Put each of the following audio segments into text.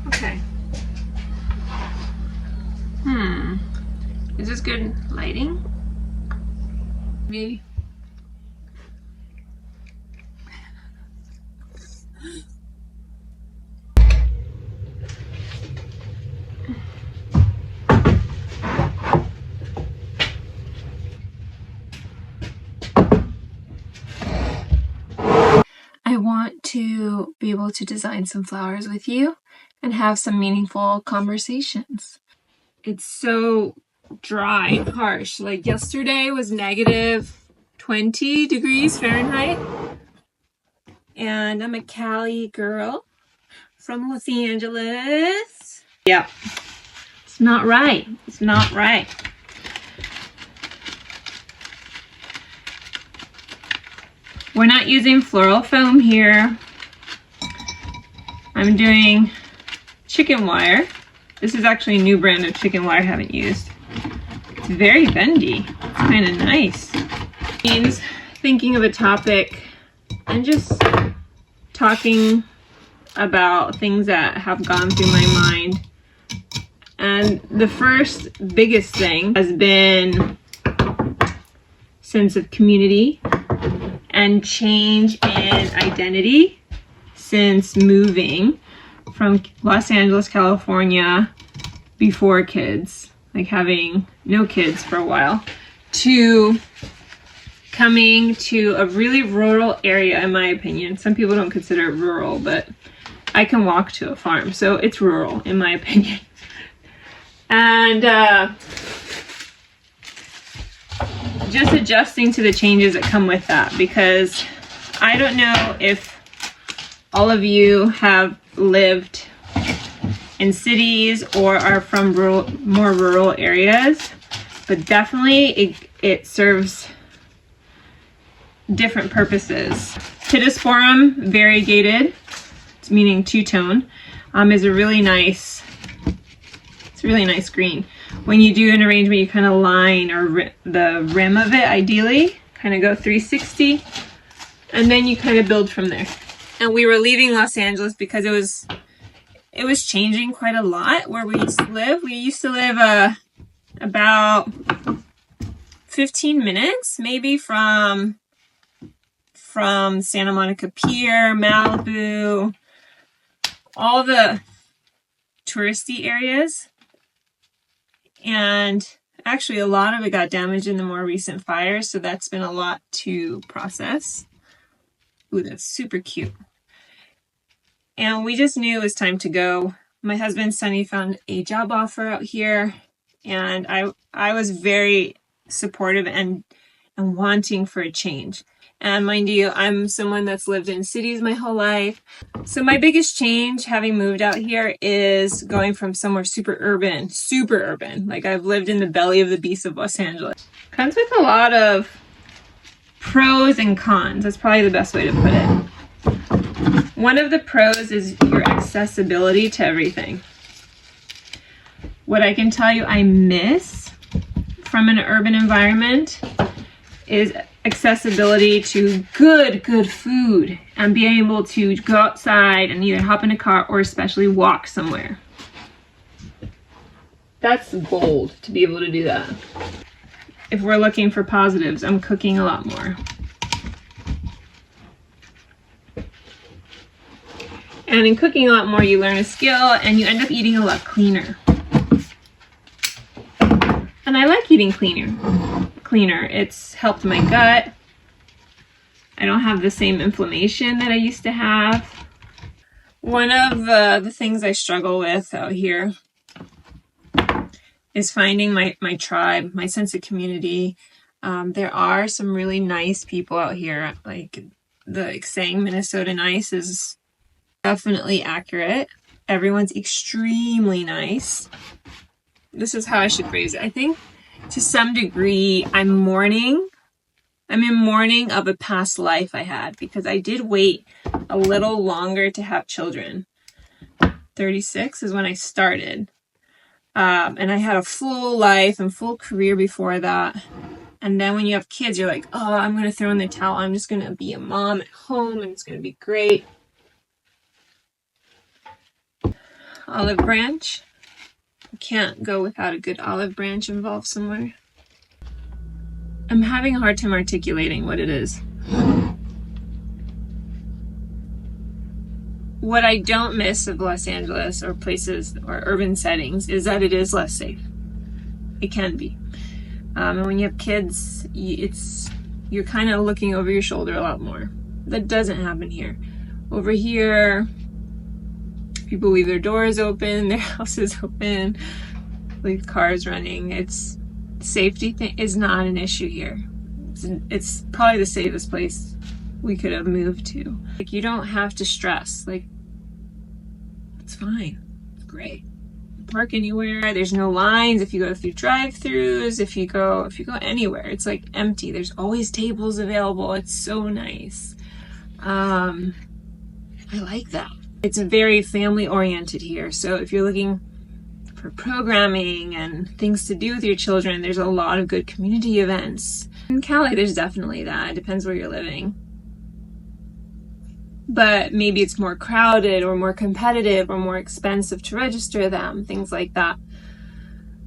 Okay. Is this good lighting? Maybe. I want to be able to design some flowers with you and have some meaningful conversations. It's so dry and harsh. Like yesterday was negative 20 degrees Fahrenheit. And I'm a Cali girl from Los Angeles. Yeah. It's not right. It's not right. We're not using floral foam here. I'm doing chicken wire. This is actually a new brand of chicken wire I haven't used. It's very bendy. It's kind of nice. Means thinking of a topic and just talking about things that have gone through my mind. And the first biggest thing has been sense of community and change in identity since moving from Los Angeles, California before kids, like having no kids for a while, to coming to a really rural area, in my opinion. Some people don't consider it rural, but I can walk to a farm, so it's rural, in my opinion. And just adjusting to the changes that come with that, because I don't know if all of you have lived in cities or are from more rural areas, but definitely it serves different purposes. Pittosporum variegated, it's meaning two-tone, is a really nice, it's a really nice green. When you do an arrangement, you kind of line or the rim of it, ideally, kind of go 360, and then you kind of build from there. And we were leaving Los Angeles because it was changing quite a lot where we used to live. We used to live about 15 minutes, maybe from Santa Monica Pier, Malibu, all the touristy areas. And actually a lot of it got damaged in the more recent fires, so that's been a lot to process. Ooh, that's super cute. And we just knew it was time to go. My husband Sonny found a job offer out here, and I was very supportive and wanting for a change. And mind you, I'm someone that's lived in cities my whole life. So my biggest change having moved out here is going from somewhere super urban, like I've lived in the belly of the beast of Los Angeles. Comes with a lot of pros and cons. That's probably the best way to put it. One of the pros is your accessibility to everything. What I can tell you I miss from an urban environment is accessibility to good food and being able to go outside and either hop in a car or especially walk somewhere. That's bold to be able to do that. If we're looking for positives, I'm cooking a lot more. And in cooking a lot more, you learn a skill and you end up eating a lot cleaner. And I like eating cleaner. It's helped my gut. I don't have the same inflammation that I used to have. One of the things I struggle with out here is finding my tribe, my sense of community. There are some really nice people out here. Like the saying Minnesota nice is definitely accurate. Everyone's extremely nice. This is how I should phrase it. I think to some degree I'm in mourning of a past life I had, because I did wait a little longer to have children. 36 is when I started. And I had a full life and full career before that. And then when you have kids, you're like, oh, I'm going to throw in the towel. I'm just going to be a mom at home and it's going to be great. olive branch. You can't go without a good olive branch involved somewhere. I'm having a hard time articulating what it is. What I don't miss of Los Angeles or places or urban settings is that it is less safe. It can be. And when you have kids, you're kind of looking over your shoulder a lot more. That doesn't happen here. Over here, people leave their doors open, their houses open, leave cars running. It's safety thing is not an issue here. It's probably the safest place we could have moved to. Like, you don't have to stress. Like, it's fine. It's great. Park anywhere. There's no lines if you go through drive-throughs. If you go anywhere, it's like empty. There's always tables available. It's so nice. I like that. It's very family oriented here. So if you're looking for programming and things to do with your children, there's a lot of good community events. In Cali, there's definitely that. It depends where you're living. But maybe it's more crowded or more competitive or more expensive to register them, things like that.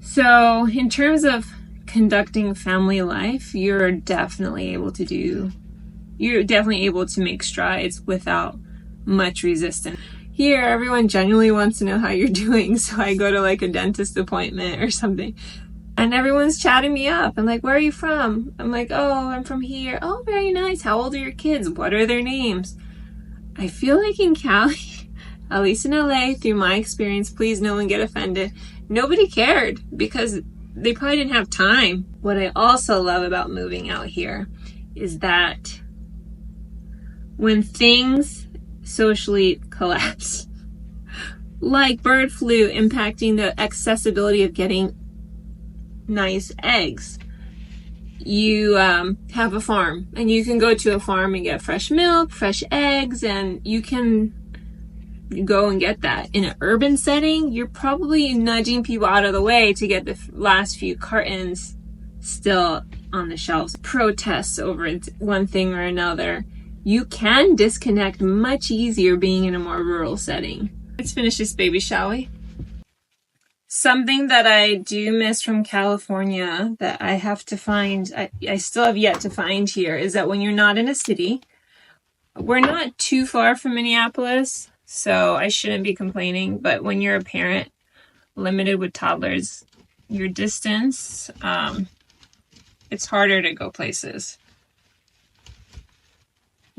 So in terms of conducting family life, you're definitely able to make strides without much resistance. Here, everyone genuinely wants to know how you're doing. So I go to like a dentist appointment or something, and everyone's chatting me up. I'm like, where are you from? I'm like, oh, I'm from here. Oh, very nice. How old are your kids? What are their names? I feel like in Cali, at least in LA, through my experience, please no one get offended, nobody cared because they probably didn't have time. What I also love about moving out here is that when things socially collapse, like bird flu impacting the accessibility of getting nice eggs, you have a farm, and you can go to a farm and get fresh milk, fresh eggs, and you can go and get that. In an urban setting, you're probably nudging people out of the way to get the last few cartons still on the shelves. Protests over one thing or another. You can disconnect much easier being in a more rural setting. Let's finish this baby, shall we? Something that I do miss from California that I have to find, I still have yet to find here, is that when you're not in a city, we're not too far from Minneapolis, so I shouldn't be complaining, but when you're a parent limited with toddlers, your distance, it's harder to go places.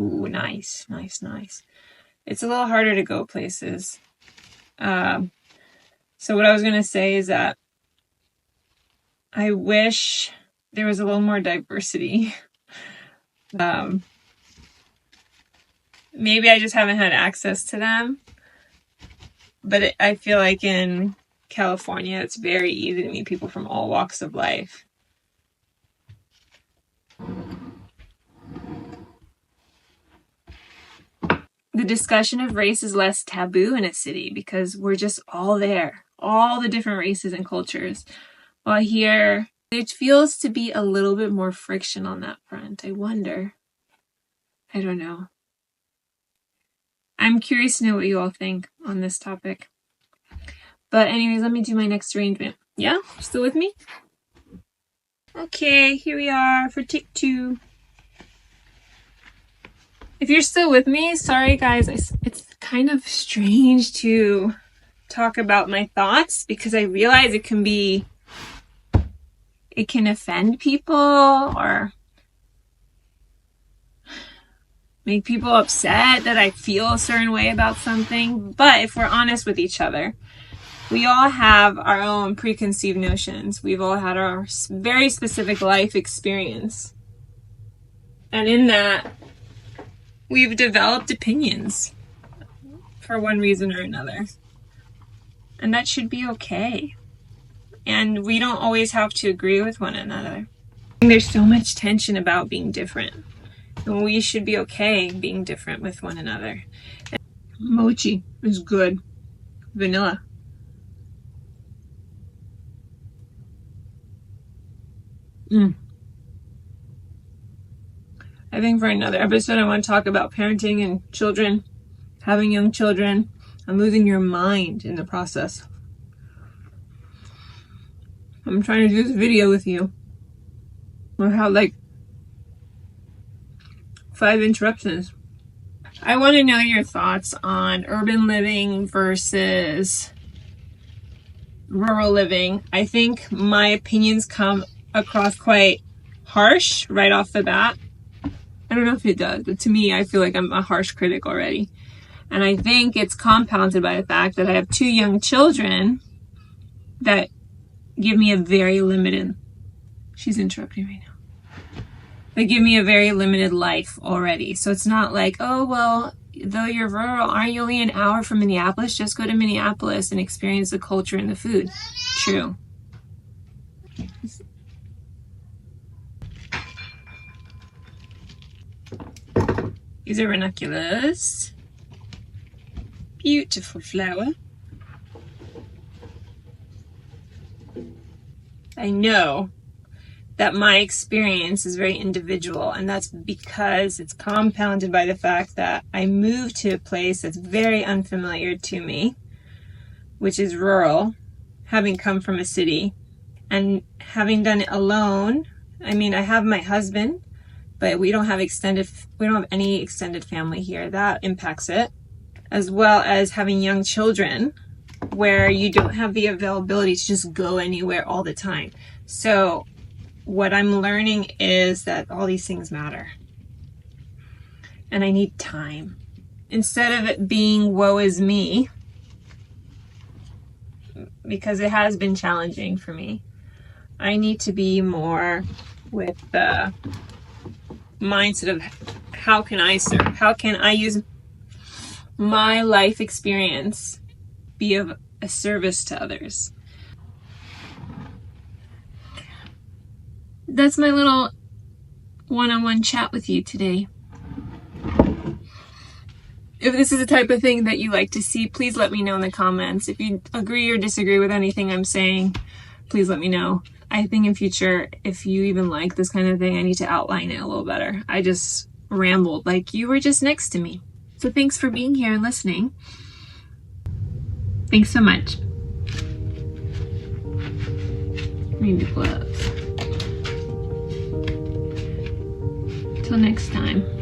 Ooh, nice, nice, nice. It's a little harder to go places. So what I was going to say is that I wish there was a little more diversity. Maybe I just haven't had access to them. But I feel like in California, it's very easy to meet people from all walks of life. The discussion of race is less taboo in a city because we're just all there, all the different races and cultures. While here, it feels to be a little bit more friction on that front. I wonder. I don't know. I'm curious to know what you all think on this topic. But anyways, let me do my next arrangement. Yeah? Still with me? Okay, here we are for take 2. If you're still with me, sorry guys, it's kind of strange to talk about my thoughts because I realize it can offend people or make people upset that I feel a certain way about something. But if we're honest with each other, we all have our own preconceived notions. We've all had our very specific life experience. And in that, we've developed opinions for one reason or another. And that should be okay. And we don't always have to agree with one another. There's so much tension about being different. And we should be okay being different with one another. And mochi is good. Vanilla. I think for another episode, I want to talk about parenting and children, having young children. I'm losing your mind in the process. I'm trying to do this video with you. I had like 5 interruptions. I want to know your thoughts on urban living versus rural living. I think my opinions come across quite harsh right off the bat. I don't know if it does, but to me, I feel like I'm a harsh critic already. And I think it's compounded by the fact that I have 2 young children that give me a very limited, she's interrupting right now. They give me a very limited life already. So it's not like, oh, well, though you're rural, aren't you only an hour from Minneapolis? Just go to Minneapolis and experience the culture and the food. True. These are ranunculus. Beautiful flower. I know that my experience is very individual, and that's because it's compounded by the fact that I moved to a place that's very unfamiliar to me, which is rural, having come from a city, and having done it alone. I mean, I have my husband, but we don't have any extended family here. That impacts it, as well as having young children where you don't have the availability to just go anywhere all the time. So what I'm learning is that all these things matter. And I need time. Instead of it being woe is me, because it has been challenging for me, I need to be more with the mindset of how can I serve? How can I use my life experience, be of a service to others? That's my little one-on-one chat with you today. If this is the type of thing that you like to see, please let me know in the comments. If you agree or disagree with anything I'm saying, please let me know. I think in future, if you even like this kind of thing, I need to outline it a little better. I just rambled like you were just next to me. So thanks for being here and listening. Thanks so much. I need the gloves. Till next time.